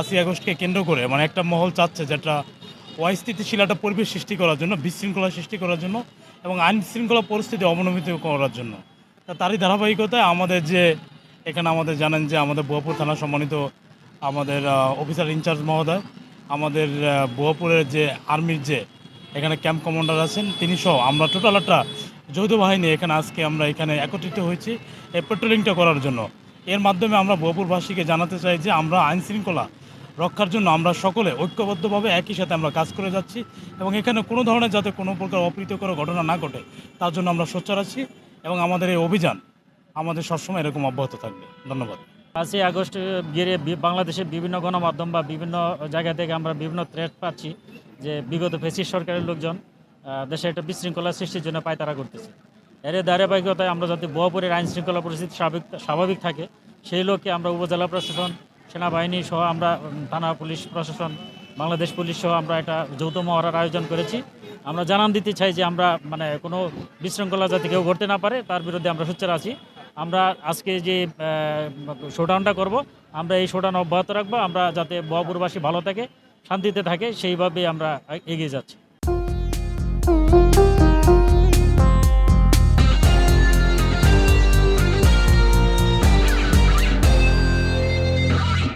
5ই আগস্টকে কেন্দ্র করে মানে একটা মহল চাচ্ছে যেটা অস্থিতিশীল একটা পরিবেশ সৃষ্টি করার জন্য, বিশৃঙ্খলা সৃষ্টি করার জন্য এবং আইন শৃঙ্খলা পরিস্থিতি অবনমিত করার জন্য। তারই ধারাবাহিকতায় আমাদের যে এখানে আমাদের জানেন যে আমাদের বোয়াপুর থানা সম্মানিত আমাদের অফিসার ইনচার্জ মহোদয়, আমাদের বোয়াপুরের যে আর্মির যে এখানে ক্যাম্প কমান্ডার আছেন তিনি সহ আমরা টোটাল একটা যৌথ বাহিনী এখানে আজকে আমরা এখানে একত্রিত হয়েছি এই পেট্রোলিংটা করার জন্য। এর মাধ্যমে আমরা বোয়াপুরবাসীকে জানাতে চাই যে আমরা আইন শৃঙ্খলা রক্ষার জন্য আমরা সকলে ঐক্যবদ্ধভাবে একই সাথে আমরা কাজ করে যাচ্ছি এবং এখানে কোনো ধরনের যাতে কোনো প্রকার অপ্রীতিকর ঘটনা না ঘটে তার জন্য আমরা সোচ্চার আছি এবং আমাদের এই অভিযান আমাদের সবসময় এরকম অব্যাহত থাকবে। ধন্যবাদ। 5ই আগস্ট ঘিরে বাংলাদেশের বিভিন্ন গণমাধ্যম বা বিভিন্ন জায়গা থেকে আমরা বিভিন্ন থ্রেট পাচ্ছি যে বিগত ফ্যাসিস্ট সরকারের লোকজন দেশে একটা বিশৃঙ্খলা সৃষ্টির জন্য পায়তারা করতেছে। এর ধারাবাহিকতায় আমরা যাতে বোয়াপুরের আইন শৃঙ্খলা পরিস্থিতি স্বাভাবিক থাকে সেই লক্ষ্যে আমরা উপজেলা প্রশাসন, সেনাবাহিনী সহ আমরা থানা পুলিশ প্রশাসন, বাংলাদেশ পুলিশ সহ আমরা একটা যৌথ মহড়ার আয়োজন করেছি। আমরা জানান দিতে চাই যে আমরা মানে কোনো বিশৃঙ্খলা যাতে কেউ ঘটতে না পারে তার বিরুদ্ধে আমরা সোচ্চার আছি। আমরা আজকে যে শোডাউনটা করব আমরা এই শোডাউন অব্যাহত রাখবো, আমরা যাতে বোয়াপুরবাসী ভালো থাকে, শান্তিতে থাকে সেইভাবে আমরা এগিয়ে যাচ্ছি।